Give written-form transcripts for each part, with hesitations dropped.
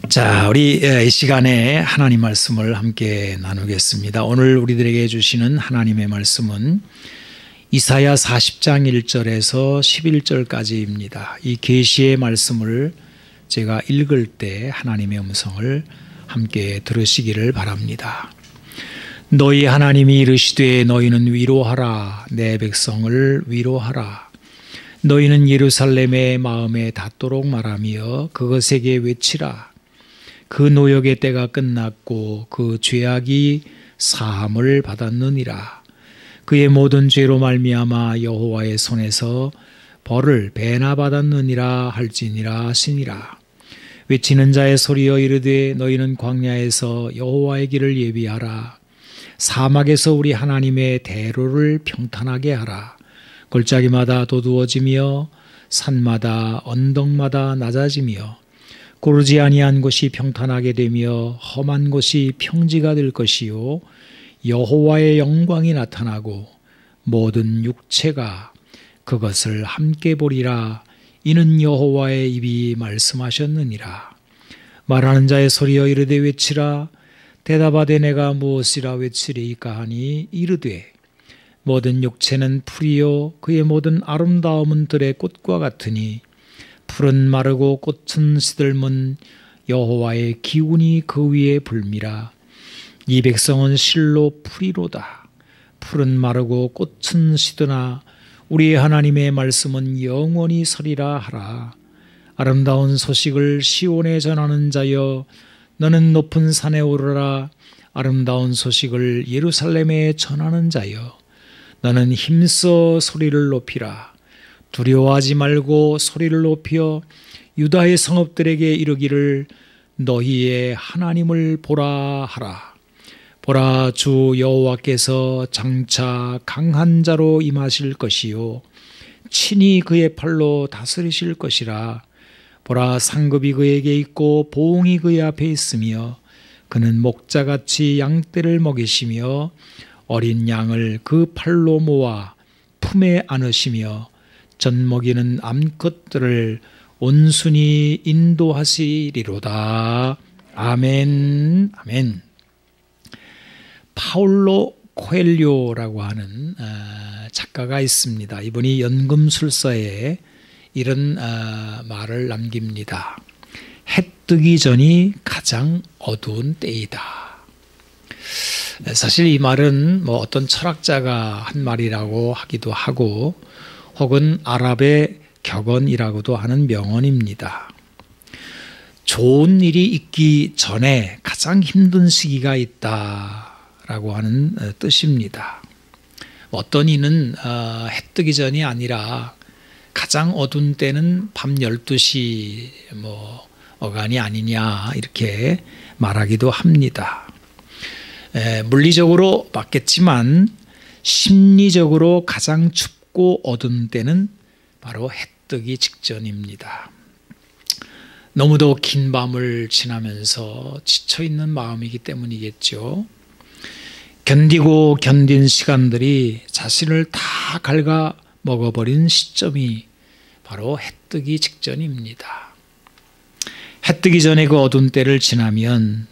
자, 우리 이 시간에 하나님 말씀을 함께 나누겠습니다. 오늘 우리들에게 주시는 하나님의 말씀은 이사야 40장 1절에서 11절까지입니다. 이 계시의 말씀을 제가 읽을 때 하나님의 음성을 함께 들으시기를 바랍니다. 너희 하나님이 이르시되 너희는 위로하라. 내 백성을 위로하라. 너희는 예루살렘의 마음에 닿도록 말하며 그것에게 외치라. 그 노역의 때가 끝났고 그 죄악이 사함을 받았느니라. 그의 모든 죄로 말미암아 여호와의 손에서 벌을 배나 받았느니라 할지니라 하시니라. 외치는 자의 소리여 이르되 너희는 광야에서 여호와의 길을 예비하라. 사막에서 우리 하나님의 대로를 평탄하게 하라. 골짜기마다 도두어지며 산마다 언덕마다 낮아지며 고르지 아니한 곳이 평탄하게 되며 험한 곳이 평지가 될 것이요 여호와의 영광이 나타나고 모든 육체가 그것을 함께 보리라. 이는 여호와의 입이 말씀하셨느니라. 말하는 자의 소리여 이르되 외치라. 대답하되 내가 무엇이라 외치리이까 하니 이르되 모든 육체는 풀이요 그의 모든 아름다움은 들의 꽃과 같으니 풀은 마르고 꽃은 시들면 여호와의 기운이 그 위에 불미라. 이 백성은 실로 풀이로다. 풀은 마르고 꽃은 시드나 우리 하나님의 말씀은 영원히 서리라 하라. 아름다운 소식을 시온에 전하는 자여 너는 높은 산에 오르라. 아름다운 소식을 예루살렘에 전하는 자여 너는 힘써 소리를 높이라. 두려워하지 말고 소리를 높여 유다의 성읍들에게 이르기를 너희의 하나님을 보라 하라. 보라, 주 여호와께서 장차 강한 자로 임하실 것이요 친히 그의 팔로 다스리실 것이라. 보라, 상급이 그에게 있고 보응이 그의 앞에 있으며 그는 목자같이 양떼를 먹이시며 어린 양을 그 팔로 모아 품에 안으시며 젖먹이는 암컷들을 온순히 인도하시리로다. 아멘. 아멘. 파울로 코엘료라고 하는 작가가 있습니다. 이분이 연금술사에 이런 말을 남깁니다. 해 뜨기 전이 가장 어두운 때이다. 사실 이 말은 어떤 철학자가 한 말이라고 하기도 하고 혹은 아랍의 격언이라고도 하는 명언입니다. 좋은 일이 있기 전에 가장 힘든 시기가 있다라고 하는 뜻입니다. 어떤 이는 해 뜨기 전이 아니라 가장 어두운 때는 밤 12시 어간이 아니냐 이렇게 말하기도 합니다. 물리적으로 맞겠지만 심리적으로 가장 춥고 어두운 때는 바로 해 뜨기 직전입니다. 너무도 긴 밤을 지나면서 지쳐있는 마음이기 때문이겠죠. 견디고 견딘 시간들이 자신을 다 갉아 먹어버린 시점이 바로 해 뜨기 직전입니다. 해 뜨기 전에 그 어두운 때를 지나면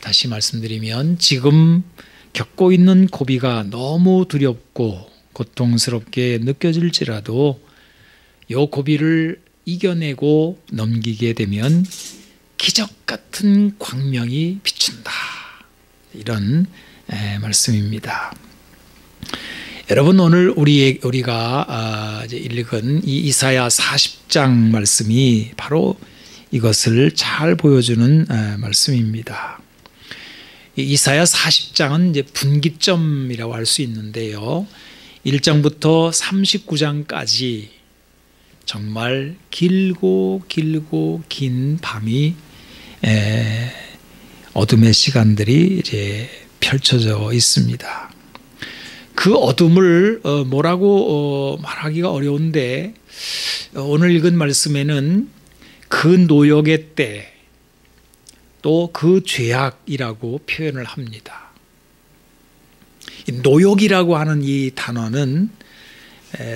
다시 말씀드리면 지금 겪고 있는 고비가 너무 두렵고 고통스럽게 느껴질지라도 이 고비를 이겨내고 넘기게 되면 기적 같은 광명이 비춘다. 이런 말씀입니다. 여러분, 오늘 우리가 이제 읽은 이 이사야 40장 말씀이 바로 이것을 잘 보여주는 말씀입니다. 이사야 40장은 이제 분기점이라고 할 수 있는데요. 1장부터 39장까지 정말 길고 긴 밤이 어둠의 시간들이 이제 펼쳐져 있습니다. 그 어둠을 뭐라고 말하기가 어려운데 오늘 읽은 말씀에는 그 노역의 때 또 그 죄악이라고 표현을 합니다. 노역이라고 하는 이 단어는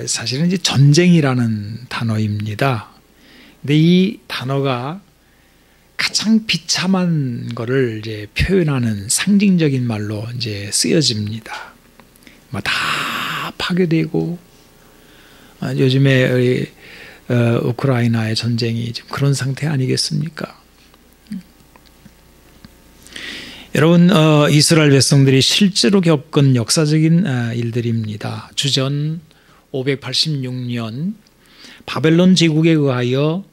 사실은 이제 전쟁이라는 단어입니다. 근데 이 단어가 가장 비참한 거를 이제 표현하는 상징적인 말로 이제 쓰여집니다. 다 파괴되고, 요즘에 우리 우크라이나의 전쟁이 지금 그런 상태 아니겠습니까? 여러분, 이스라엘 백성들이 실제로 겪은 역사적인 일들입니다. 주전 586년 바벨론 제국에 의하여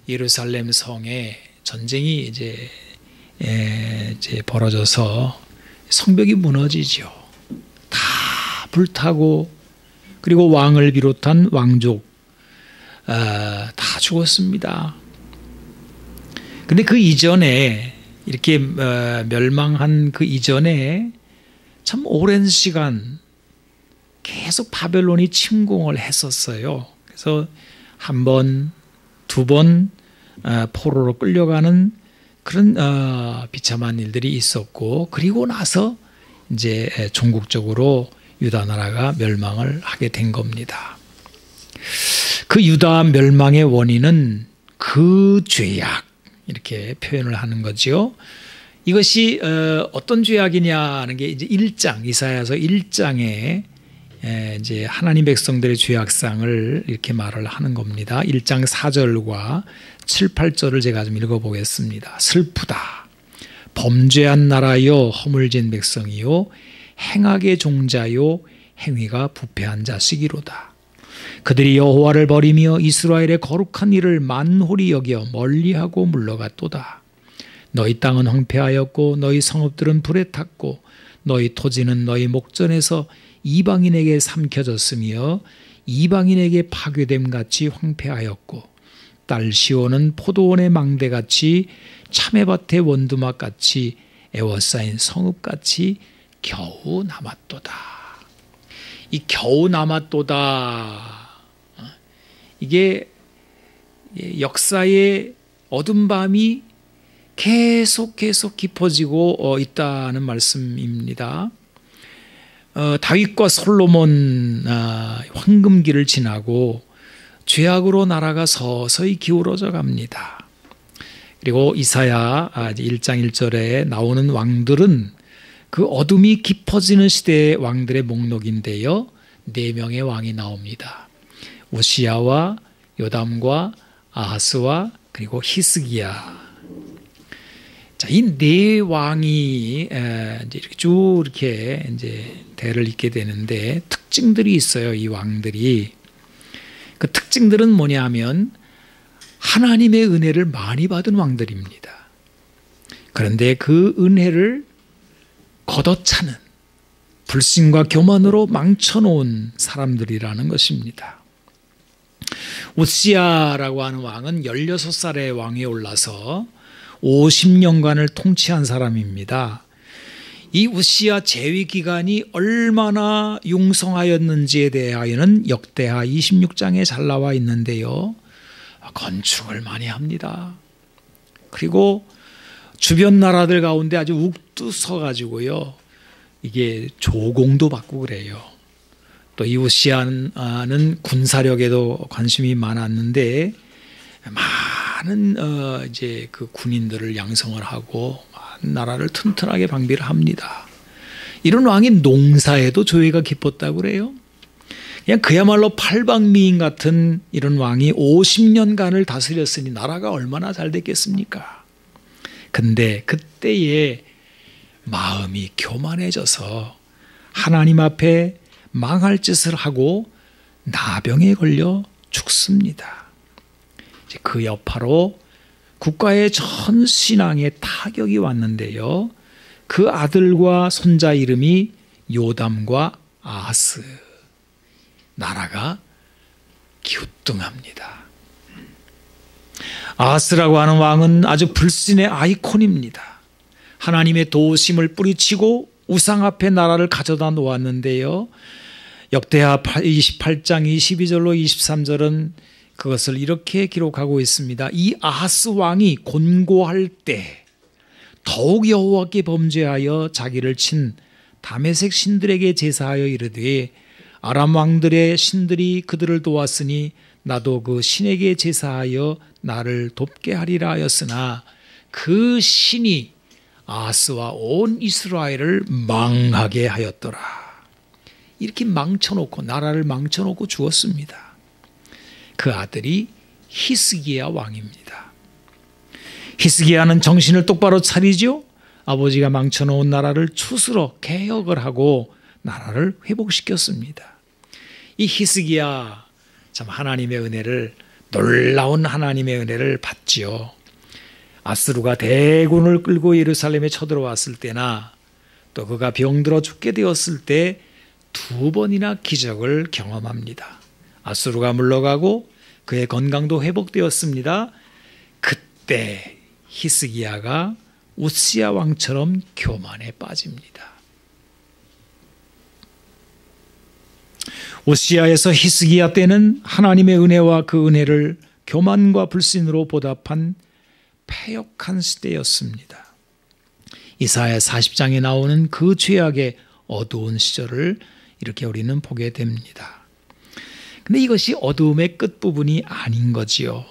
예루살렘 성에 전쟁이 이제 벌어져서 성벽이 무너지죠. 다 불타고, 그리고 왕을 비롯한 왕족 다 죽었습니다. 근데 그 이전에, 이렇게 멸망한 그 이전에 참 오랜 시간 계속 바벨론이 침공을 했었어요. 그래서 한 번, 두 번 포로로 끌려가는 그런 비참한 일들이 있었고, 그리고 나서 이제 종국적으로 유다 나라가 멸망을 하게 된 겁니다. 그 유다 멸망의 원인은 그 죄악, 이렇게 표현을 하는 거죠. 이것이 어떤 죄악이냐는 게 이제 1장, 이사야서 1장에 이제 하나님 백성들의 죄악상을 이렇게 말을 하는 겁니다. 1장 4절과 7, 8절을 제가 좀 읽어보겠습니다. 슬프다. 범죄한 나라요, 허물진 백성이요, 행악의 종자요, 행위가 부패한 자식이로다. 그들이 여호와를 버리며 이스라엘의 거룩한 일을 만홀히 여겨 멀리하고 물러갔도다. 너희 땅은 황폐하였고 너희 성읍들은 불에 탔고 너희 토지는 너희 목전에서 이방인에게 삼켜졌으며 이방인에게 파괴됨같이 황폐하였고 딸 시온은 포도원의 망대같이 참외밭의 원두막같이 애워싸인 성읍같이 겨우 남았도다. 이 겨우 남았도다, 이게 역사의 어둠 밤이 계속 깊어지고 있다는 말씀입니다. 다윗과 솔로몬 황금기를 지나고 죄악으로 나라가 서서히 기울어져 갑니다. 그리고 이사야 1장 1절에 나오는 왕들은 그 어둠이 깊어지는 시대의 왕들의 목록인데요, 4명의 왕이 나옵니다. 우시야와 요담과 아하스와 그리고 히스기야. 자, 이 4왕이 이제 이렇게 쭉 이렇게 이제 대를 잇게 되는데 특징들이 있어요. 이 왕들이. 그 특징들은 뭐냐면 하나님의 은혜를 많이 받은 왕들입니다. 그런데 그 은혜를 걷어차는 불신과 교만으로 망쳐놓은 사람들이라는 것입니다. 우시야라고 하는 왕은 16살의 왕에 올라서 50년간을 통치한 사람입니다. 이 우시야 재위 기간이 얼마나 융성하였는지에 대하여는 역대하 26장에 잘 나와 있는데요, 건축을 많이 합니다. 그리고 주변 나라들 가운데 아주 욱두서 가지고요, 이게 조공도 받고 그래요. 또 이 우시야는 군사력에도 관심이 많았는데 많은 이제 그 군인들을 양성을 하고 나라를 튼튼하게 방비를 합니다. 이런 왕이 농사에도 조예가 깊었다고 그래요. 그냥 그야말로 팔방미인 같은 이런 왕이 50년간을 다스렸으니 나라가 얼마나 잘 됐겠습니까? 근데 그때의 마음이 교만해져서 하나님 앞에 망할 짓을 하고 나병에 걸려 죽습니다. 이제 그 여파로 국가의 전 신앙에 타격이 왔는데요, 그 아들과 손자 이름이 요담과 아하스. 나라가 기우뚱합니다. 아하스라고 하는 왕은 아주 불신의 아이콘입니다. 하나님의 도우심을 뿌리치고 우상 앞에 나라를 가져다 놓았는데요, 역대하 28장 22절로 23절은 그것을 이렇게 기록하고 있습니다. 이 아하스 왕이 곤고할 때 더욱 여호와께 범죄하여 자기를 친 다메섹 신들에게 제사하여 이르되 아람 왕들의 신들이 그들을 도왔으니 나도 그 신에게 제사하여 나를 돕게 하리라 하였으나 그 신이 아하스와 온 이스라엘을 망하게 하였더라. 이렇게 망쳐놓고 나라를 망쳐놓고 죽었습니다. 그 아들이 히스기야 왕입니다. 히스기야는 정신을 똑바로 차리죠. 아버지가 망쳐놓은 나라를 추스러 개혁을 하고 나라를 회복시켰습니다. 이 히스기야 참 하나님의 은혜를, 놀라운 하나님의 은혜를 받지요. 아스루가 대군을 끌고 예루살렘에 쳐들어왔을 때나 또 그가 병들어 죽게 되었을 때 2번이나 기적을 경험합니다. 아스루가 물러가고 그의 건강도 회복되었습니다. 그때 히스기야가 우시야 왕처럼 교만에 빠집니다. 우시야에서 히스기야 때는 하나님의 은혜와 그 은혜를 교만과 불신으로 보답한 패역한 시대였습니다. 이사야 40장에 나오는 그 죄악의 어두운 시절을 이렇게 우리는 보게 됩니다. 근데 이것이 어두움의 끝부분이 아닌 거지요.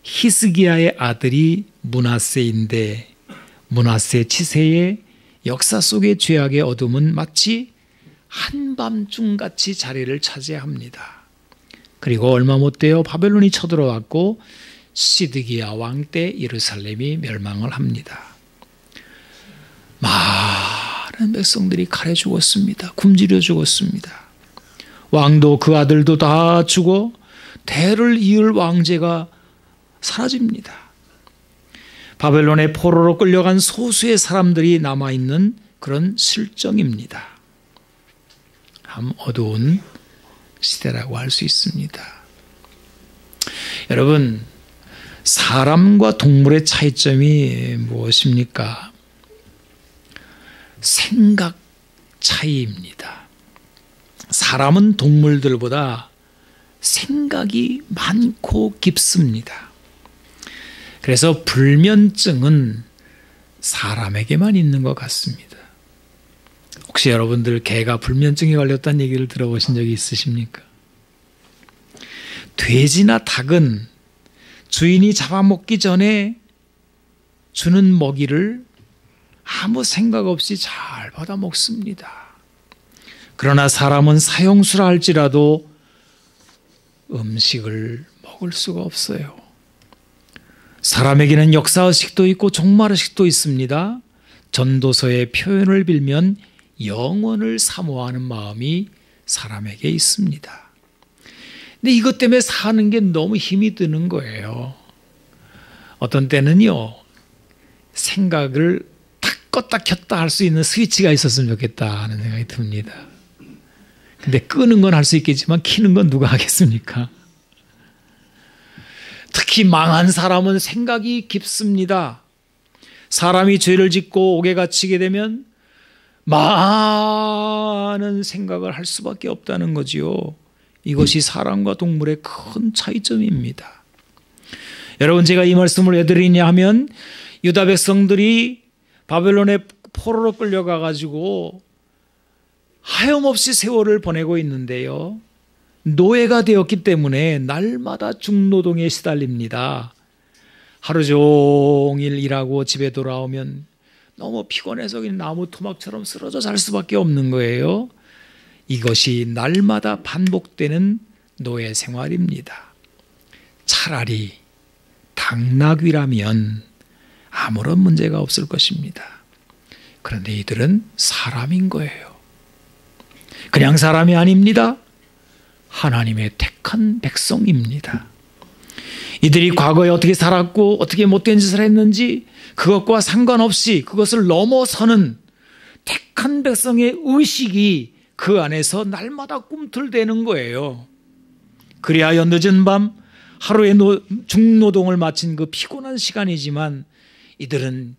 히스기야의 아들이 므낫세인데 므낫세 치세의 역사 속의 죄악의 어둠은 마치 한밤중같이 자리를 차지합니다. 그리고 얼마 못 되어 바벨론이 쳐들어왔고 시드기야 왕 때 예루살렘이 멸망을 합니다. 많은 백성들이 칼에 죽었습니다. 굶주려 죽었습니다. 왕도 그 아들도 다 죽어 대를 이을 왕제가 사라집니다. 바벨론의 포로로 끌려간 소수의 사람들이 남아있는 그런 실정입니다. 참 어두운 시대라고 할 수 있습니다. 여러분, 사람과 동물의 차이점이 무엇입니까? 생각 차이입니다. 사람은 동물들보다 생각이 많고 깊습니다. 그래서 불면증은 사람에게만 있는 것 같습니다. 혹시 여러분들 개가 불면증에 걸렸다는 얘기를 들어보신 적이 있으십니까? 돼지나 닭은 주인이 잡아먹기 전에 주는 먹이를 아무 생각 없이 잘 받아 먹습니다. 그러나 사람은 사형수라 할지라도 음식을 먹을 수가 없어요. 사람에게는 역사의식도 있고 종말의식도 있습니다. 전도서의 표현을 빌면 영원을 사모하는 마음이 사람에게 있습니다. 근데 이것 때문에 사는 게 너무 힘이 드는 거예요. 어떤 때는요, 생각을 딱 껐다 켰다 할 수 있는 스위치가 있었으면 좋겠다 하는 생각이 듭니다. 근데 끄는 건 할 수 있겠지만 켜는 건 누가 하겠습니까? 특히 망한 사람은 생각이 깊습니다. 사람이 죄를 짓고 옥에 갇히게 되면 많은 생각을 할 수밖에 없다는 거지요. 이것이 사람과 동물의 큰 차이점입니다. 여러분, 제가 이 말씀을 왜 드리냐 하면 유다 백성들이 바벨론의 포로로 끌려가 가지고 하염없이 세월을 보내고 있는데요, 노예가 되었기 때문에 날마다 중노동에 시달립니다. 하루 종일 일하고 집에 돌아오면 너무 피곤해서 그냥 나무 토막처럼 쓰러져 잘 수밖에 없는 거예요. 이것이 날마다 반복되는 노예 생활입니다. 차라리 당나귀라면 아무런 문제가 없을 것입니다. 그런데 이들은 사람인 거예요. 그냥 사람이 아닙니다. 하나님의 택한 백성입니다. 이들이 과거에 어떻게 살았고 어떻게 못된 짓을 했는지 그것과 상관없이 그것을 넘어서는 택한 백성의 의식이 그 안에서 날마다 꿈틀대는 거예요. 그리하여 늦은 밤 하루의 중노동을 마친 그 피곤한 시간이지만 이들은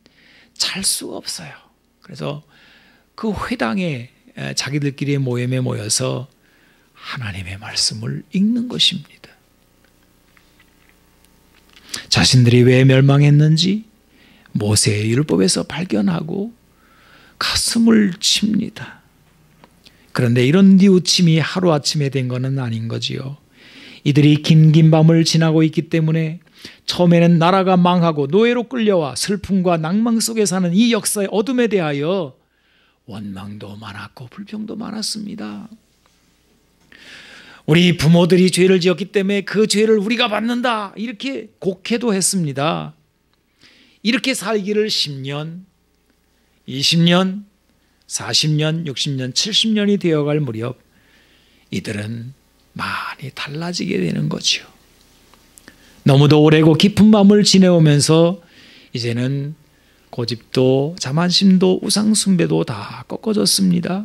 잘 수가 없어요. 그래서 그 회당에 자기들끼리의 모임에 모여서 하나님의 말씀을 읽는 것입니다. 자신들이 왜 멸망했는지 모세의 율법에서 발견하고 가슴을 칩니다. 그런데 이런 뉘우침이 하루아침에 된 것은 아닌 거지요. 이들이 긴 밤을 지나고 있기 때문에 처음에는 나라가 망하고 노예로 끌려와 슬픔과 낭망 속에 사는 이 역사의 어둠에 대하여 원망도 많았고 불평도 많았습니다. 우리 부모들이 죄를 지었기 때문에 그 죄를 우리가 받는다, 이렇게 곡해도 했습니다. 이렇게 살기를 10년, 20년, 40년, 60년, 70년이 되어갈 무렵 이들은 많이 달라지게 되는 거죠. 너무도 오래고 깊은 마음을 지내오면서 이제는 고집도 자만심도 우상숭배도 다 꺾어졌습니다.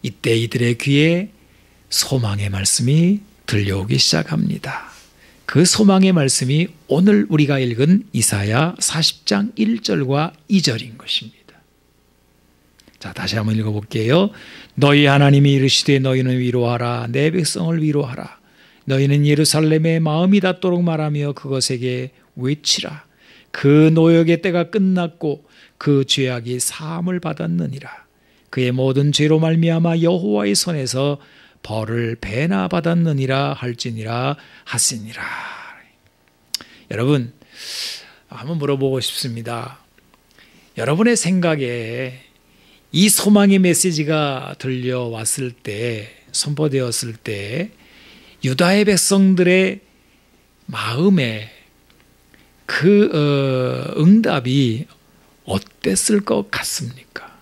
이때 이들의 귀에 소망의 말씀이 들려오기 시작합니다. 그 소망의 말씀이 오늘 우리가 읽은 이사야 40장 1절과 2절인 것입니다. 자, 다시 한번 읽어볼게요. 너희 하나님이 이르시되 너희는 위로하라. 내 백성을 위로하라. 너희는 예루살렘의 마음이 닿도록 말하며 그것에게 외치라. 그 노역의 때가 끝났고 그 죄악이 사함을 받았느니라. 그의 모든 죄로 말미암아 여호와의 손에서 벌을 배나 받았느니라 할지니라 하시니라. 여러분, 한번 물어보고 싶습니다. 여러분의 생각에 이 소망의 메시지가 들려왔을 때, 선포되었을 때 유다의 백성들의 마음에 그 응답이 어땠을 것 같습니까?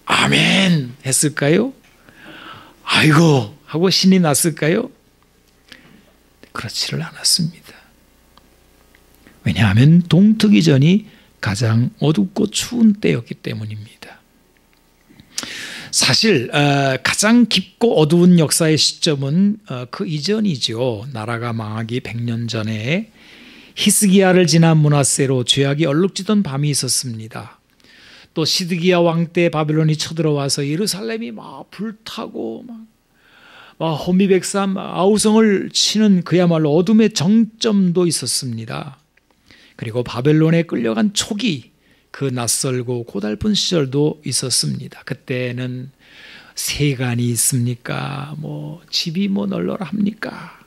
아멘 했을까요? 아이고 하고 신이 났을까요? 그렇지를 않았습니다. 왜냐하면 동트기 전이 가장 어둡고 추운 때였기 때문입니다. 사실 가장 깊고 어두운 역사의 시점은 그 이전이죠. 나라가 망하기 100년 전에 히스기야를 지난 므낫세로 죄악이 얼룩지던 밤이 있었습니다. 또 시드기야 왕 때 바벨론이 쳐들어와서 예루살렘이 막 불타고 막 호미백산 아우성을 치는 그야말로 어둠의 정점도 있었습니다. 그리고 바벨론에 끌려간 초기, 그 낯설고 고달픈 시절도 있었습니다. 그때는 세간이 있습니까? 집이 널널 합니까?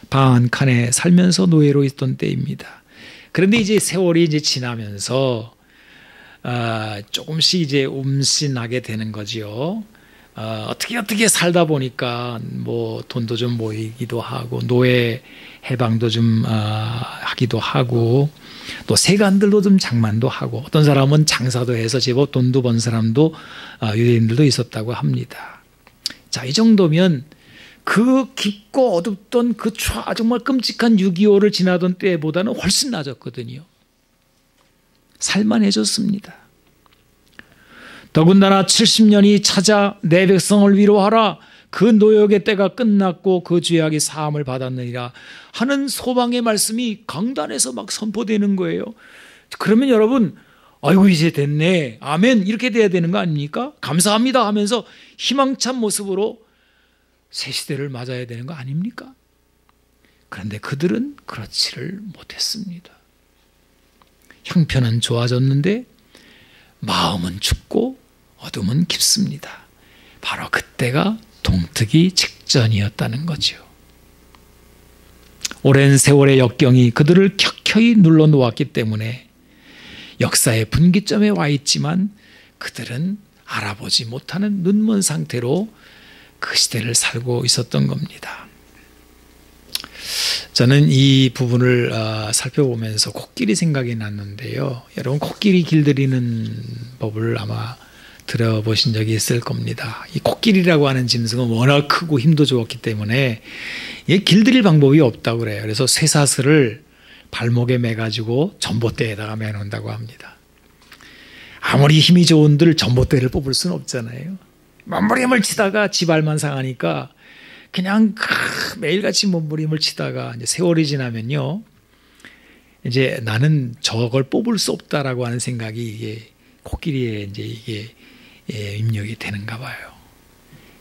방 한 칸에 살면서 노예로 있던 때입니다. 그런데 이제 세월이 이제 지나면서 조금씩 이제 움씬하게 되는 거지요. 어떻게 살다 보니까 돈도 좀 모이기도 하고 노예 해방도 좀 하기도 하고 또 세간들도 좀 장만도 하고 어떤 사람은 장사도 해서 제법 돈도 번 사람도 유대인들도 있었다고 합니다. 자, 이 정도면 그 깊고 어둡던 그 정말 끔찍한 6.25를 지나던 때보다는 훨씬 나아졌거든요. 살만해졌습니다. 더군다나 70년이 찾아 내 백성을 위로하라. 그 노역의 때가 끝났고 그 죄악이 사함을 받았느니라 하는 소망의 말씀이 강단에서 막 선포되는 거예요. 그러면 여러분, 아이고 이제 됐네, 아멘, 이렇게 돼야 되는 거 아닙니까? 감사합니다 하면서 희망찬 모습으로 새 시대를 맞아야 되는 거 아닙니까? 그런데 그들은 그렇지를 못했습니다. 형편은 좋아졌는데 마음은 춥고 어둠은 깊습니다. 바로 그때가 동트기 직전이었다는 거죠. 오랜 세월의 역경이 그들을 켜켜이 눌러놓았기 때문에 역사의 분기점에 와 있지만 그들은 알아보지 못하는 눈먼 상태로 그 시대를 살고 있었던 겁니다. 저는 이 부분을 살펴보면서 코끼리 생각이 났는데요. 여러분, 코끼리 길들이는 법을 아마 들어보신 적이 있을 겁니다. 이 코끼리라고 하는 짐승은 워낙 크고 힘도 좋았기 때문에 길들일 방법이 없다고 그래요. 그래서 쇠사슬을 발목에 매가지고 전봇대에다가 매놓는다고 합니다. 아무리 힘이 좋은들 전봇대를 뽑을 수는 없잖아요. 몸부림을 치다가 지발만 상하니까 그냥 매일같이 몸부림을 치다가 이제 세월이 지나면요, 이제 나는 저걸 뽑을 수 없다라고 하는 생각이 이게 코끼리의 이제 입력이 되는가 봐요.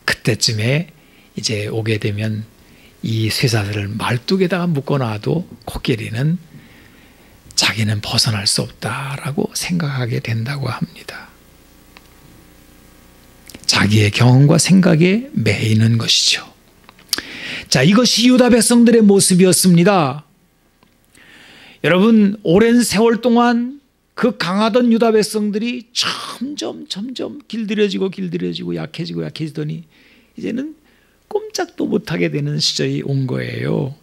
그때쯤에 이제 오게 되면 이 쇠사슬을 말뚝에다가 묶어놔도 코끼리는 자기는 벗어날 수 없다라고 생각하게 된다고 합니다. 자기의 경험과 생각에 매이는 것이죠. 자, 이것이 유다 백성들의 모습이었습니다. 여러분, 오랜 세월 동안 그 강하던 유다 백성들이 점점 길들여지고 약해지더니 이제는 꼼짝도 못하게 되는 시절이 온 거예요.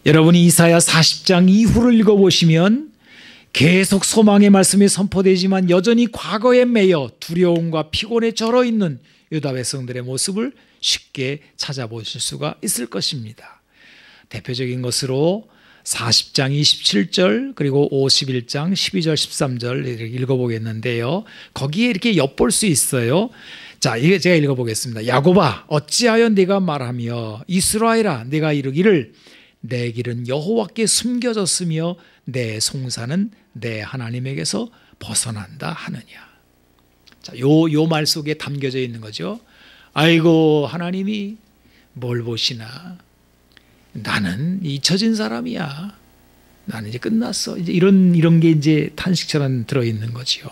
여러분이 이사야 40장 이후를 읽어보시면 계속 소망의 말씀이 선포되지만 여전히 과거에 매여 두려움과 피곤에 절어 있는 유다 백성들의 모습을 쉽게 찾아보실 수가 있을 것입니다. 대표적인 것으로 40장 27절 그리고 51장 12절 13절 이렇게 읽어보겠는데요. 거기에 이렇게 엿볼 수 있어요. 자, 이게 제가 읽어보겠습니다. 야곱아, 어찌하여 네가 말하며 이스라엘아, 네가 이르기를 내 길은 여호와께 숨겨졌으며 내 송사는 내 하나님에게서 벗어난다 하느냐. 자, 요 말 속에 담겨져 있는 거죠. 아이고, 하나님이 뭘 보시나. 나는 잊혀진 사람이야. 나는 이제 끝났어. 이제 이런 게 이제 탄식처럼 들어있는 거지요.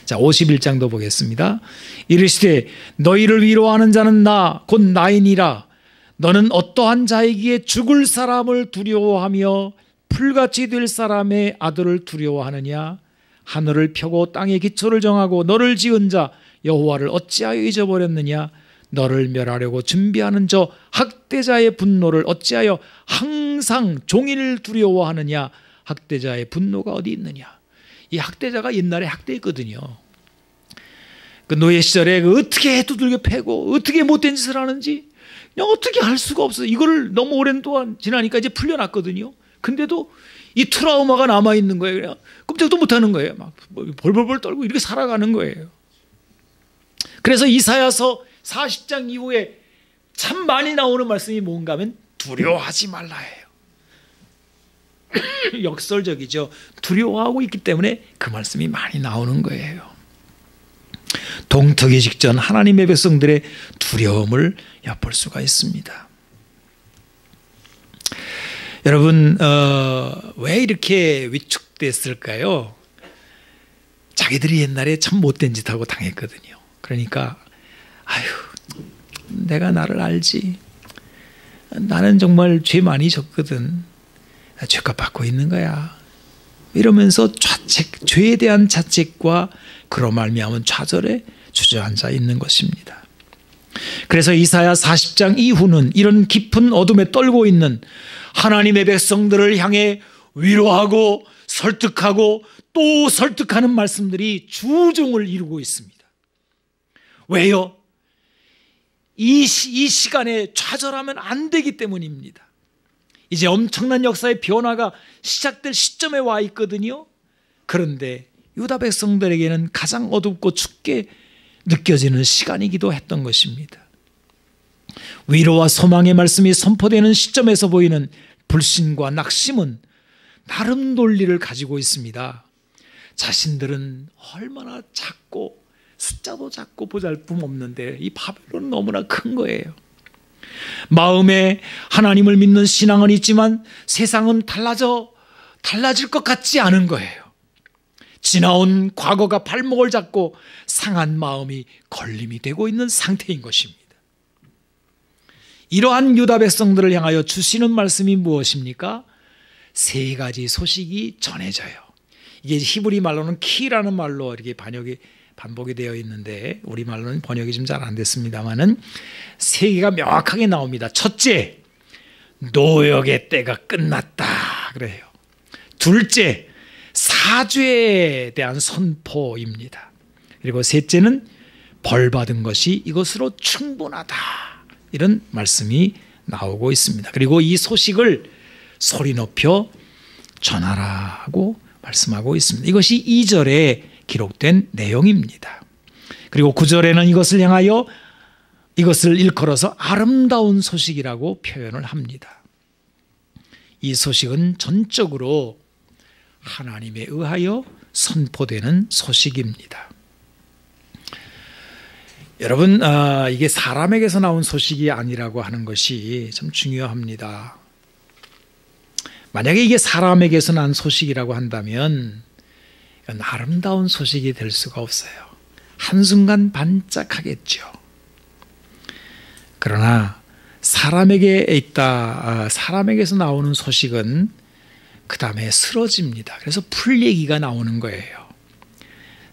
자, 51장도 보겠습니다. 이르시되 너희를 위로하는 자는 나 곧 나이니라. 너는 어떠한 자이기에 죽을 사람을 두려워하며 풀같이 될 사람의 아들을 두려워하느냐. 하늘을 펴고 땅의 기초를 정하고 너를 지은 자 여호와를 어찌하여 잊어버렸느냐. 너를 멸하려고 준비하는 저 학대자의 분노를 어찌하여 항상 종일 두려워하느냐. 학대자의 분노가 어디 있느냐. 이 학대자가 옛날에 학대했거든요. 그 노예 시절에 어떻게 두들겨 패고 어떻게 못된 짓을 하는지 그냥 어떻게 할 수가 없어요. 이거를 너무 오랜 동안 지나니까 이제 풀려났거든요. 근데도 이 트라우마가 남아있는 거예요. 그냥 꼼짝도 못하는 거예요. 막 벌벌벌 떨고 이렇게 살아가는 거예요. 그래서 이사야서 40장 이후에 참 많이 나오는 말씀이 뭔가 하면 두려워하지 말라예요. 역설적이죠. 두려워하고 있기 때문에 그 말씀이 많이 나오는 거예요. 동트기 직전 하나님의 백성들의 두려움을 엿볼 수가 있습니다. 여러분, 왜 이렇게 위축됐을까요? 자기들이 옛날에 참 못된 짓하고 당했거든요. 그러니까 아유, 내가 나를 알지. 나는 정말 죄 많이 졌거든. 죄값 받고 있는 거야. 이러면서 죄에 대한 자책과 그로 말미암은 좌절에 주저앉아 있는 것입니다. 그래서 이사야 40장 이후는 이런 깊은 어둠에 떨고 있는 하나님의 백성들을 향해 위로하고 설득하고 또 설득하는 말씀들이 주종을 이루고 있습니다. 왜요? 이 시간에 좌절하면 안 되기 때문입니다. 이제 엄청난 역사의 변화가 시작될 시점에 와 있거든요. 그런데 유다 백성들에게는 가장 어둡고 춥게 느껴지는 시간이기도 했던 것입니다. 위로와 소망의 말씀이 선포되는 시점에서 보이는 불신과 낙심은 나름 논리를 가지고 있습니다. 자신들은 얼마나 작고 숫자도 작고 보잘품없는데 이 바벨론은 너무나 큰 거예요. 마음에 하나님을 믿는 신앙은 있지만 세상은 달라질 것 같지 않은 거예요. 지나온 과거가 발목을 잡고 상한 마음이 걸림이 되고 있는 상태인 것입니다. 이러한 유다 백성들을 향하여 주시는 말씀이 무엇입니까? 세 가지 소식이 전해져요. 이게 히브리 말로는 키라는 말로 이렇게 반복이 되어 있는데 우리말로는 번역이 좀 잘 안 됐습니다만은 세 개가 명확하게 나옵니다. 첫째, 노역의 때가 끝났다 그래요. 둘째, 사죄에 대한 선포입니다. 그리고 셋째는 벌받은 것이 이것으로 충분하다 이런 말씀이 나오고 있습니다. 그리고 이 소식을 소리 높여 전하라고 말씀하고 있습니다. 이것이 2절에 기록된 내용입니다. 그리고 9절에는 이것을 향하여 이것을 일컬어서 아름다운 소식이라고 표현을 합니다. 이 소식은 전적으로 하나님에 의하여 선포되는 소식입니다. 여러분, 이게 사람에게서 나온 소식이 아니라고 하는 것이 참 중요합니다. 만약에 이게 사람에게서 난 소식이라고 한다면 이건 아름다운 소식이 될 수가 없어요. 한순간 반짝하겠죠. 그러나 사람에게서 나오는 소식은 그 다음에 쓰러집니다. 그래서 풀 얘기가 나오는 거예요.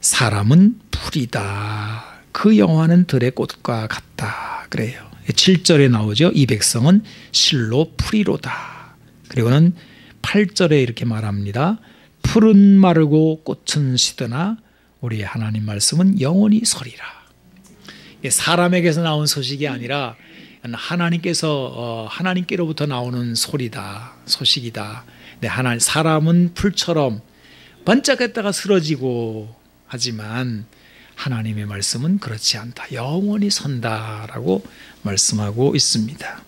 사람은 풀이다. 그 영화는 들의 꽃과 같다. 그래요. 7절에 나오죠. 이 백성은 실로 풀이로다. 그리고는 8절에 이렇게 말합니다. 풀은 마르고 꽃은 시드나 우리 하나님 말씀은 영원히 서리라. 사람에게서 나온 소식이 아니라 하나님께로부터 나오는 소식이다. 근데 사람은 풀처럼 반짝했다가 쓰러지고 하지만 하나님의 말씀은 그렇지 않다. 영원히 선다라고 말씀하고 있습니다.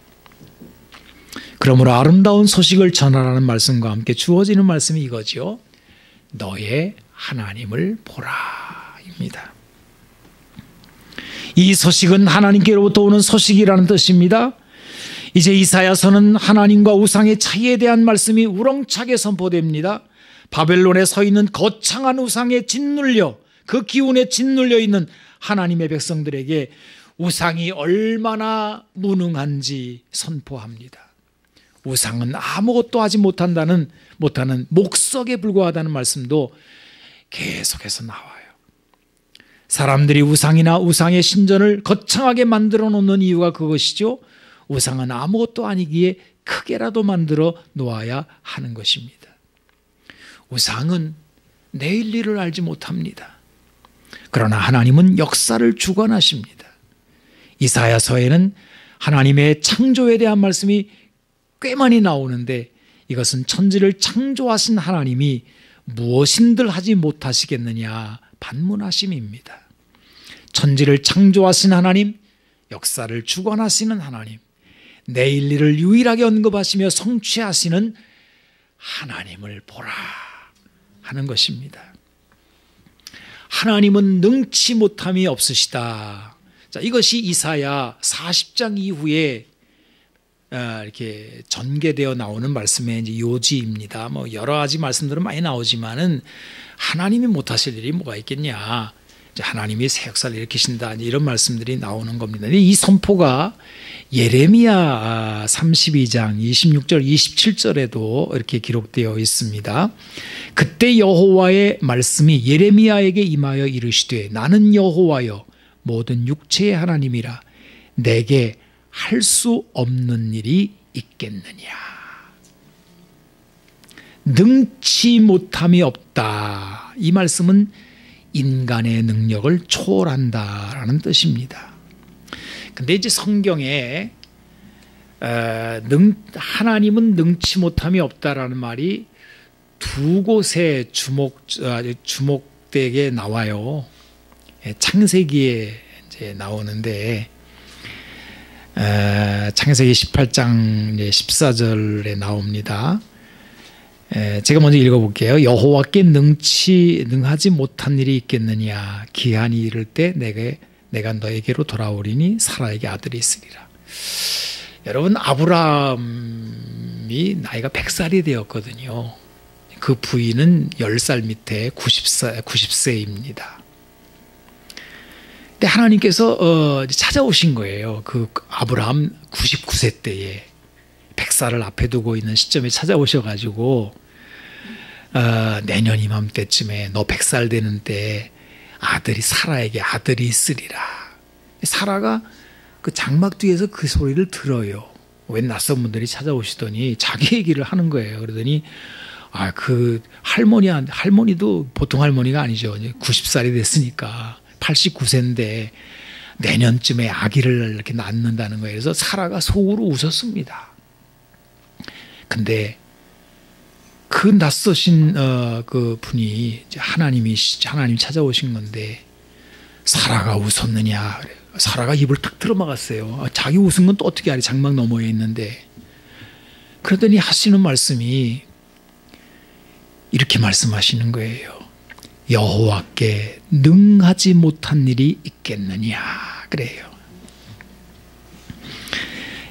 그러므로 아름다운 소식을 전하라는 말씀과 함께 주어지는 말씀이 이거죠. 너의 하나님을 보라입니다. 이 소식은 하나님께로부터 오는 소식이라는 뜻입니다. 이제 이사야서는 하나님과 우상의 차이에 대한 말씀이 우렁차게 선포됩니다. 바벨론에 서 있는 거창한 우상에 짓눌려 그 기운에 짓눌려 있는 하나님의 백성들에게 우상이 얼마나 무능한지 선포합니다. 우상은 아무것도 하지 못하는 목석에 불과하다는 말씀도 계속해서 나와요. 사람들이 우상이나 우상의 신전을 거창하게 만들어 놓는 이유가 그것이죠. 우상은 아무것도 아니기에 크게라도 만들어 놓아야 하는 것입니다. 우상은 내일 일을 알지 못합니다. 그러나 하나님은 역사를 주관하십니다. 이사야서에는 하나님의 창조에 대한 말씀이 꽤 많이 나오는데 이것은 천지를 창조하신 하나님이 무엇인들 하지 못하시겠느냐 반문하심입니다. 천지를 창조하신 하나님, 역사를 주관하시는 하나님, 내일 일을 유일하게 언급하시며 성취하시는 하나님을 보라 하는 것입니다. 하나님은 능치 못함이 없으시다. 자, 이것이 이사야 40장 이후에 이렇게 전개되어 나오는 말씀의 이제 요지입니다. 뭐 여러 가지 말씀들은 많이 나오지만은 하나님이 못하실 일이 뭐가 있겠냐. 이제 하나님이 새 역사를 일으키신다. 이런 말씀들이 나오는 겁니다. 이 선포가 예레미야 32장 26절 27절에도 이렇게 기록되어 있습니다. 그때 여호와의 말씀이 예레미야에게 임하여 이르시되 나는 여호와여 모든 육체의 하나님이라 내게 할 수 없는 일이 있겠느냐. 능치 못함이 없다. 이 말씀은 인간의 능력을 초월한다라는 뜻입니다. 근데 이제 성경에 하나님은 능치 못함이 없다라는 말이 두 곳에 주목되게 나와요. 창세기에 이제 나오는데 창세기 18장 14절에 나옵니다. 제가 먼저 읽어볼게요. 여호와께 능하지 못한 일이 있겠느냐. 기한이 이를 때 내가 너에게로 돌아오리니 사라에게 아들이 있으리라. 여러분, 아브라함이 나이가 100살이 되었거든요. 그 부인은 10살 밑에 90세입니다. 근데 하나님께서 찾아오신 거예요. 그 아브라함 99세 때에 100살을 앞에 두고 있는 시점에 찾아오셔가지고 내년 이맘때쯤에 너 100살 되는 때 사라에게 아들이 있으리라. 사라가 그 장막 뒤에서 그 소리를 들어요. 웬 낯선 분들이 찾아오시더니 자기 얘기를 하는 거예요. 그러더니 그 할머니도 보통 할머니가 아니죠. 90살이 됐으니까 89세인데 내년쯤에 아기를 이렇게 낳는다는 거예요. 그래서 사라가 속으로 웃었습니다. 근데 그 낯서신 그 분이 이제 하나님 찾아오신 건데 사라가 웃었느냐? 사라가 입을 탁 들어막았어요. 자기 웃은 건 또 어떻게 알아? 장막 너머에 있는데. 그러더니 하시는 말씀이 이렇게 말씀하시는 거예요. 여호와께 능하지 못한 일이 있겠느냐 그래요.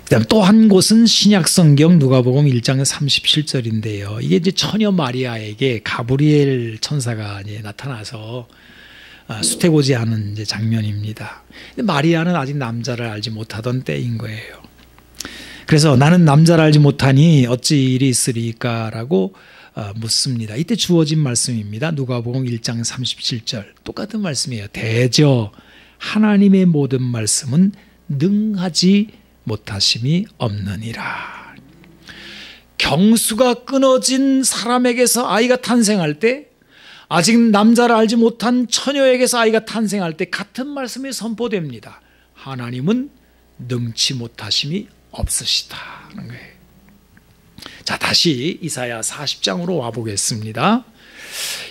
그다음 또 한 곳은 신약성경 누가복음 1장 37절인데요. 이게 이제 처녀 마리아에게 가브리엘 천사가 이제 나타나서 수태고지하는 이제 장면입니다. 근데 마리아는 아직 남자를 알지 못하던 때인 거예요. 그래서 나는 남자를 알지 못하니 어찌 일이 있으리까라고 묻습니다. 이때 주어진 말씀입니다. 누가복음 1장 37절 똑같은 말씀이에요. 대저 하나님의 모든 말씀은 능하지 못하심이 없느니라. 경수가 끊어진 사람에게서 아이가 탄생할 때, 아직 남자를 알지 못한 처녀에게서 아이가 탄생할 때 같은 말씀이 선포됩니다. 하나님은 능치 못하심이 없으시다는 거예요. 자, 다시 이사야 40장으로 와보겠습니다.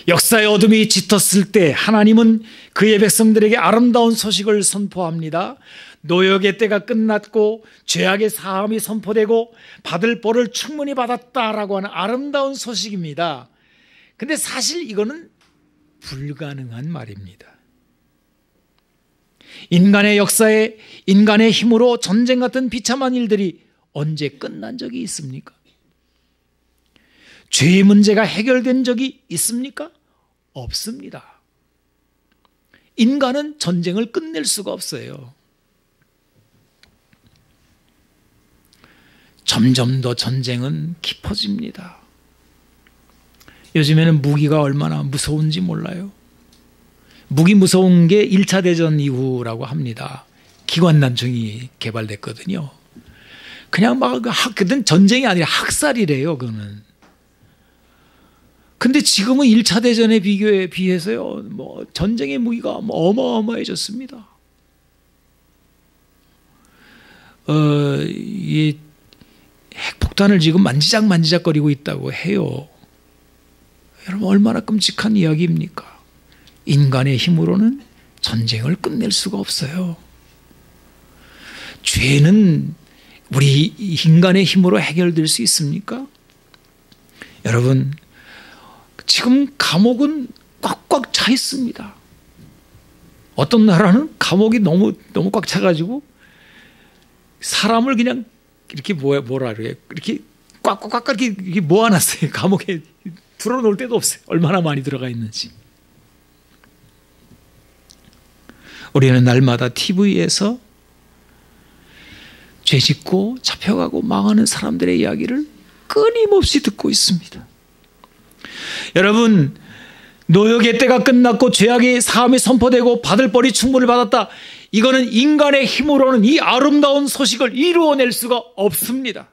역사의 어둠이 짙었을 때 하나님은 그의 백성들에게 아름다운 소식을 선포합니다. 노역의 때가 끝났고 죄악의 사함이 선포되고 받을 벌을 충분히 받았다라고 하는 아름다운 소식입니다. 근데 사실 이거는 불가능한 말입니다. 인간의 역사에 인간의 힘으로 전쟁 같은 비참한 일들이 언제 끝난 적이 있습니까? 죄의 문제가 해결된 적이 있습니까? 없습니다. 인간은 전쟁을 끝낼 수가 없어요. 점점 더 전쟁은 깊어집니다. 요즘에는 무기가 얼마나 무서운지 몰라요. 무기 무서운 게 1차 대전 이후라고 합니다. 기관단총이 개발됐거든요. 그냥 막 그땐 전쟁이 아니라 학살이래요. 그거는. 근데 지금은 1차 대전에 비해서요, 전쟁의 무기가 어마어마해졌습니다. 이 핵폭탄을 지금 만지작거리고 있다고 해요. 여러분, 얼마나 끔찍한 이야기입니까? 인간의 힘으로는 전쟁을 끝낼 수가 없어요. 죄는 우리 인간의 힘으로 해결될 수 있습니까? 여러분, 지금 감옥은 꽉꽉 차 있습니다. 어떤 나라는 감옥이 너무 꽉 차가지고 사람을 그냥 이렇게 뭐라 그래요? 이렇게 꽉꽉 이렇게 모아놨어요. 감옥에 들어놓을 데도 없어요. 얼마나 많이 들어가 있는지. 우리는 날마다 TV에서 죄짓고 잡혀가고 망하는 사람들의 이야기를 끊임없이 듣고 있습니다. 여러분, 노역의 때가 끝났고 죄악의 사함이 선포되고 받을 벌이 충분을 받았다. 이거는 인간의 힘으로는 이 아름다운 소식을 이루어낼 수가 없습니다.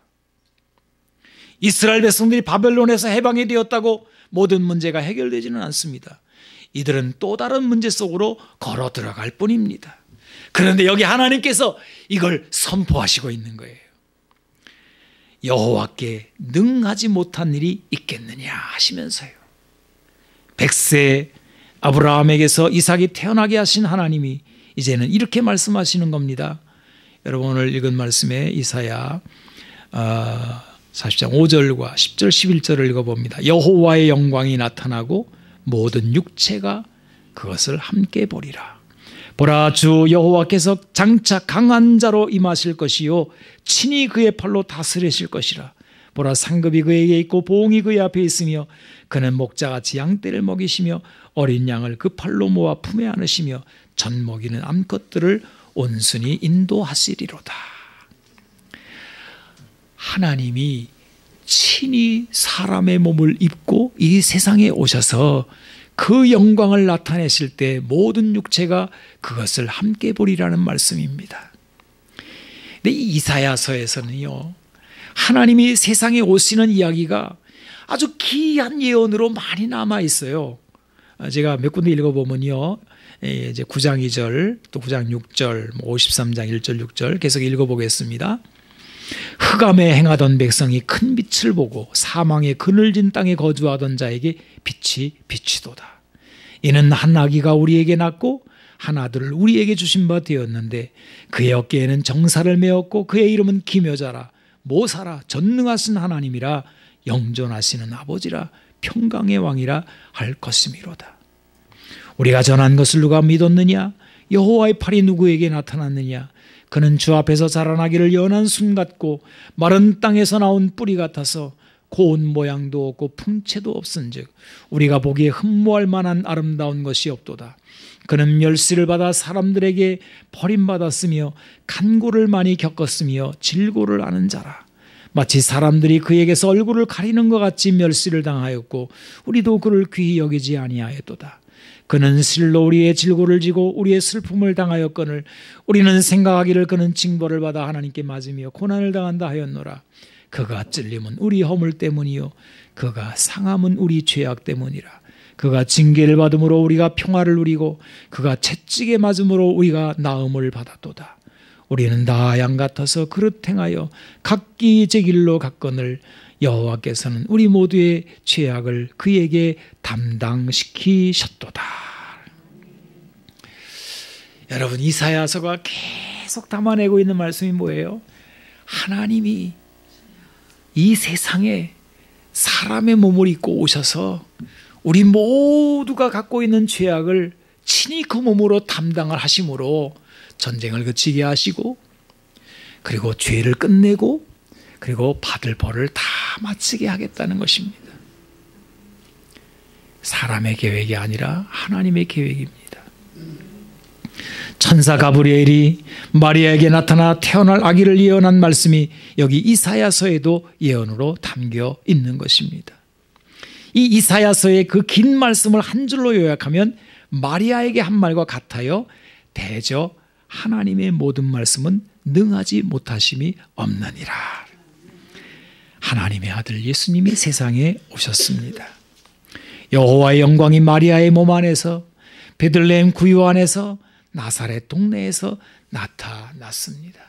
이스라엘 백성들이 바벨론에서 해방이 되었다고 모든 문제가 해결되지는 않습니다. 이들은 또 다른 문제 속으로 걸어 들어갈 뿐입니다. 그런데 여기 하나님께서 이걸 선포하시고 있는 거예요. 여호와께 능하지 못한 일이 있겠느냐 하시면서요. 100세 아브라함에게서 이삭이 태어나게 하신 하나님이 이제는 이렇게 말씀하시는 겁니다. 여러분, 오늘 읽은 말씀에 이사야 40장 5절과 10절 11절을 읽어봅니다. 여호와의 영광이 나타나고 모든 육체가 그것을 함께 보리라. 보라, 주 여호와께서 장차 강한 자로 임하실 것이요 친히 그의 팔로 다스리실 것이라. 보라, 상급이 그에게 있고 보응이 그의 앞에 있으며 그는 목자같이 양떼를 먹이시며 어린 양을 그 팔로 모아 품에 안으시며 젖 먹이는 암컷들을 온순히 인도하시리로다. 하나님이 친히 사람의 몸을 입고 이 세상에 오셔서 그 영광을 나타내실 때 모든 육체가 그것을 함께 보리라는 말씀입니다. 근데 이 이사야서에서는요, 하나님이 세상에 오시는 이야기가 아주 기이한 예언으로 많이 남아 있어요. 제가 몇 군데 읽어보면요, 이제 9장 2절, 또 9장 6절, 53장 1절 6절 계속 읽어보겠습니다. 흑암에 행하던 백성이 큰 빛을 보고 사망의 그늘진 땅에 거주하던 자에게 빛이 비치도다. 이는 한 아기가 우리에게 낳고 한 아들을 우리에게 주신 바 되었는데 그의 어깨에는 정사를 메었고 그의 이름은 기묘자라 모사라 전능하신 하나님이라 영존하시는 아버지라 평강의 왕이라 할 것이미로다. 우리가 전한 것을 누가 믿었느냐? 여호와의 팔이 누구에게 나타났느냐? 그는 주 앞에서 자라나기를 연한 순 같고 마른 땅에서 나온 뿌리 같아서 고운 모양도 없고 풍채도 없은즉 우리가 보기에 흠모할 만한 아름다운 것이 없도다. 그는 멸시를 받아 사람들에게 버림받았으며 간고를 많이 겪었으며 질고를 아는 자라. 마치 사람들이 그에게서 얼굴을 가리는 것 같이 멸시를 당하였고 우리도 그를 귀히 여기지 아니하였도다. 그는 실로 우리의 질고를 지고 우리의 슬픔을 당하였거늘 우리는 생각하기를 그는 징벌을 받아 하나님께 맞으며 고난을 당한다 하였노라. 그가 찔림은 우리 허물 때문이요 그가 상함은 우리 죄악 때문이라. 그가 징계를 받음으로 우리가 평화를 누리고 그가 채찍에 맞음으로 우리가 나음을 받았도다. 우리는 다 양 같아서 그릇 행하여 각기 제 길로 갔거늘 여호와께서는 우리 모두의 죄악을 그에게 담당시키셨도다. 여러분, 이사야서가 계속 담아내고 있는 말씀이 뭐예요? 하나님이 이 세상에 사람의 몸을 입고 오셔서 우리 모두가 갖고 있는 죄악을 친히 그 몸으로 담당을 하심으로 전쟁을 그치게 하시고 그리고 죄를 끝내고 그리고 받을 벌을 다 마치게 하겠다는 것입니다. 사람의 계획이 아니라 하나님의 계획입니다. 천사 가브리엘이 마리아에게 나타나 태어날 아기를 예언한 말씀이 여기 이사야서에도 예언으로 담겨 있는 것입니다. 이 이사야서의 그 긴 말씀을 한 줄로 요약하면 마리아에게 한 말과 같아요. 대저 하나님의 모든 말씀은 능하지 못하심이 없느니라. 하나님의 아들 예수님이 세상에 오셨습니다. 여호와의 영광이 마리아의 몸 안에서 베들레헴 구유 안에서 나사렛 동네에서 나타났습니다.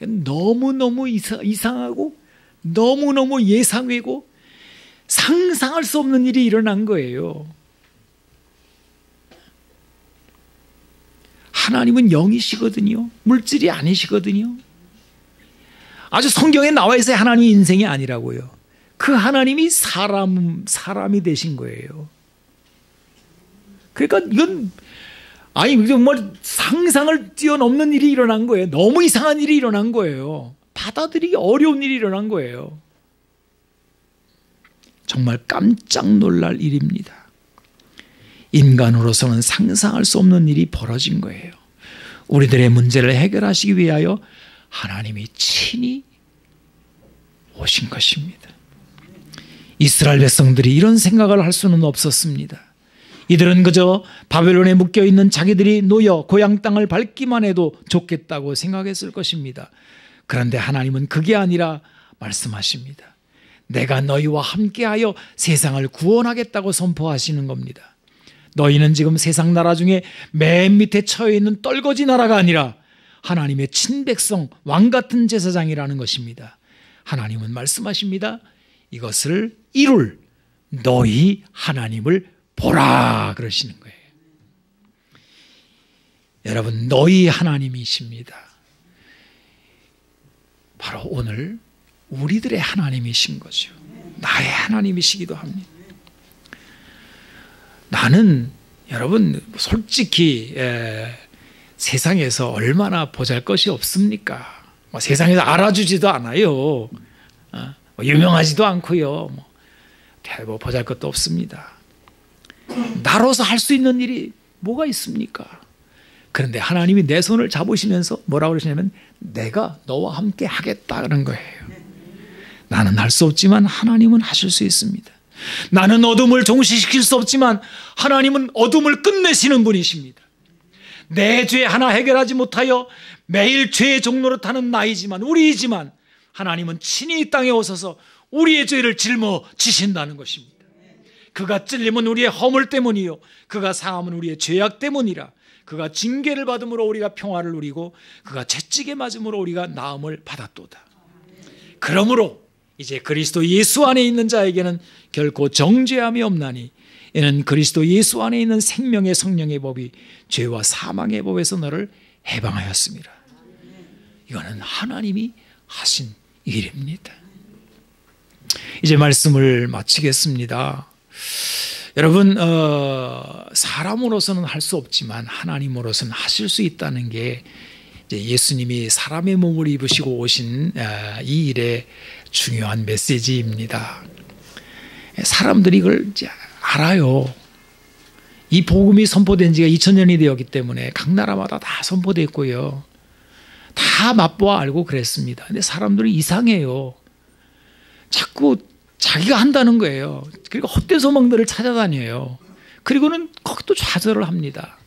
너무너무 이상하고 너무너무 예상외고 상상할 수 없는 일이 일어난 거예요. 하나님은 영이시거든요. 물질이 아니시거든요. 아주 성경에 나와 있어요. 하나님의 인생이 아니라고요. 그 하나님이 사람이 되신 거예요. 그러니까 이건 정말 상상을 뛰어넘는 일이 일어난 거예요. 너무 이상한 일이 일어난 거예요. 받아들이기 어려운 일이 일어난 거예요. 정말 깜짝 놀랄 일입니다. 인간으로서는 상상할 수 없는 일이 벌어진 거예요. 우리들의 문제를 해결하시기 위하여 하나님이 친히 오신 것입니다. 이스라엘 백성들이 이런 생각을 할 수는 없었습니다. 이들은 그저 바벨론에 묶여있는 자기들이 놓여 고향 땅을 밟기만 해도 좋겠다고 생각했을 것입니다. 그런데 하나님은 그게 아니라 말씀하십니다. 내가 너희와 함께하여 세상을 구원하겠다고 선포하시는 겁니다. 너희는 지금 세상 나라 중에 맨 밑에 처해 있는 떨거지 나라가 아니라 하나님의 친백성, 왕같은 제사장이라는 것입니다. 하나님은 말씀하십니다. 이것을 이룰 너희 하나님을 보라 그러시는 거예요. 여러분, 너희 하나님이십니다. 바로 오늘 우리들의 하나님이신 거죠. 나의 하나님이시기도 합니다. 나는 여러분 솔직히 세상에서 얼마나 보잘것이 없습니까? 세상에서 알아주지도 않아요. 유명하지도 않고요. 보잘것도 없습니다. 나로서 할 수 있는 일이 뭐가 있습니까? 그런데 하나님이 내 손을 잡으시면서 뭐라고 그러시냐면 내가 너와 함께 하겠다는 거예요. 나는 할 수 없지만 하나님은 하실 수 있습니다. 나는 어둠을 종식시킬 수 없지만 하나님은 어둠을 끝내시는 분이십니다. 내 죄 하나 해결하지 못하여 매일 죄의 종로를 타는 나이지만 우리이지만 하나님은 친히 이 땅에 오셔서 우리의 죄를 짊어지신다는 것입니다. 그가 찔림은 우리의 허물 때문이요 그가 상함은 우리의 죄악 때문이라. 그가 징계를 받음으로 우리가 평화를 누리고 그가 채찍에 맞음으로 우리가 나음을 받았도다. 그러므로 이제 그리스도 예수 안에 있는 자에게는 결코 정죄함이 없나니 이는 그리스도 예수 안에 있는 생명의 성령의 법이 죄와 사망의 법에서 너를 해방하였습니다. 이거는 하나님이 하신 일입니다. 이제 말씀을 마치겠습니다. 여러분, 사람으로서는 할 수 없지만 하나님으로서는 하실 수 있다는 게 이제 예수님이 사람의 몸을 입으시고 오신 이 일의 중요한 메시지입니다. 사람들이 이걸 이제 알아요. 이 복음이 선포된 지가 2000년이 되었기 때문에 각 나라마다 다 선포됐고요. 다 맛보아 알고 그랬습니다. 근데 사람들이 이상해요. 자꾸 자기가 한다는 거예요. 그리고 헛된 소망들을 찾아다녀요. 그리고는 거기도 좌절을 합니다.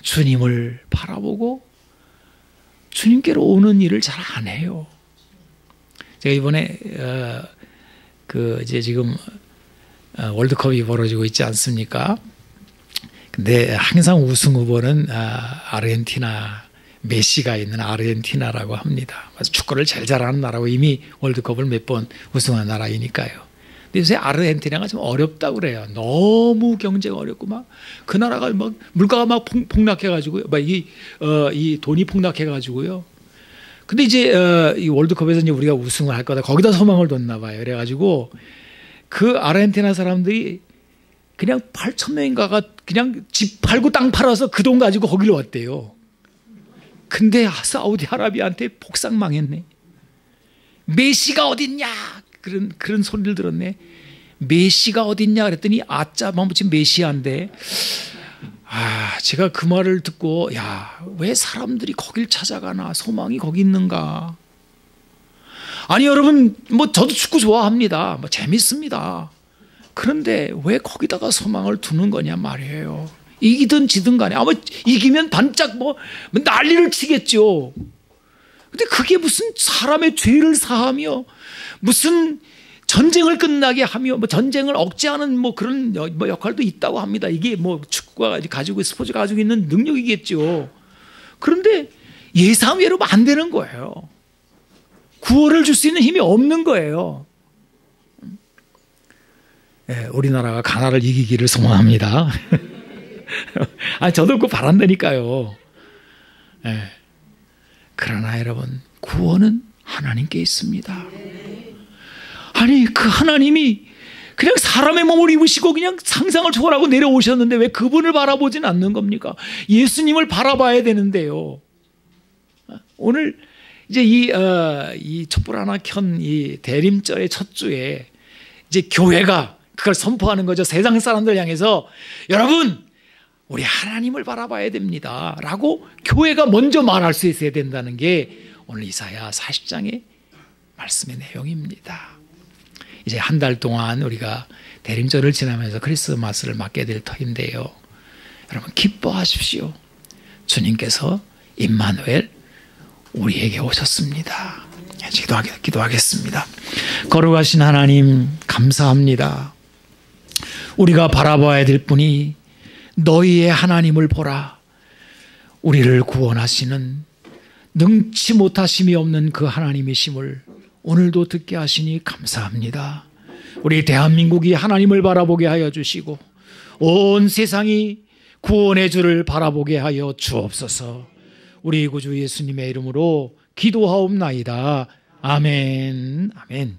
주님을 바라보고 주님께로 오는 일을 잘 안 해요. 제가 이번에 이제 지금 월드컵이 벌어지고 있지 않습니까? 근데 항상 우승 후보는 아르헨티나, 메시가 있는 아르헨티나라고 합니다. 축구를 제일 잘하는 나라고 이미 월드컵을 몇 번 우승한 나라이니까요. 근데 요새 아르헨티나가 좀 어렵다고 그래요. 너무 경제가 어렵고 막 그 나라가 막 물가가 막 폭락해가지고요. 막 이 돈이 폭락해가지고요. 근데 이제 이 월드컵에서 이제 우리가 우승을 할 거다. 거기다 소망을 뒀나 봐요. 그래가지고 그 아르헨티나 사람들이 그냥 8,000명인가가 그냥 집 팔고 땅 팔아서 그 돈 가지고 거기로 왔대요. 근데 사우디아라비아한테 폭삭 망했네. 메시가 어딨냐? 그런 소리를 들었네. 메시가 어딨냐? 그랬더니 아짜만 붙인 메시아인데, 제가 그 말을 듣고, 왜 사람들이 거길 찾아가나? 소망이 거기 있는가? 아니, 여러분, 저도 축구 좋아합니다. 재밌습니다. 그런데 왜 거기다가 소망을 두는 거냐 말이에요. 이기든 지든 간에 아마 이기면 반짝 난리를 치겠죠. 근데 그게 무슨 사람의 죄를 사하며 무슨 전쟁을 끝나게 하며 전쟁을 억제하는 그런 역할도 있다고 합니다. 이게 축구가 가지고 스포츠가 가지고 있는 능력이겠죠. 그런데 예상외로 안 되는 거예요. 구원을 줄 수 있는 힘이 없는 거예요. 우리나라가 가나를 이기기를 소망합니다. 저도 그거 바란다니까요. 그러나 여러분, 구원은 하나님께 있습니다. 아니, 그 하나님이 그냥 사람의 몸을 입으시고 그냥 상상을 초월하고 내려오셨는데 왜 그분을 바라보진 않는 겁니까? 예수님을 바라봐야 되는데요. 오늘 이제 이 촛불 하나 켠 이 대림절의 첫 주에 이제 교회가 그걸 선포하는 거죠. 세상 사람들 향해서 여러분, 우리 하나님을 바라봐야 됩니다 라고 교회가 먼저 말할 수 있어야 된다는 게 오늘 이사야 40장의 말씀의 내용입니다. 이제 한 달 동안 우리가 대림절을 지나면서 크리스마스를 맞게 될 터인데요. 여러분, 기뻐하십시오. 주님께서 임마누엘 우리에게 오셨습니다. 기도하겠습니다. 거룩하신 하나님, 감사합니다. 우리가 바라봐야 될 분이 너희의 하나님을 보라. 우리를 구원하시는 능치 못하심이 없는 그 하나님이심을 오늘도 듣게 하시니 감사합니다. 우리 대한민국이 하나님을 바라보게 하여 주시고 온 세상이 구원의 주를 바라보게 하여 주옵소서. 우리 구주 예수님의 이름으로 기도하옵나이다. 아멘. 아멘.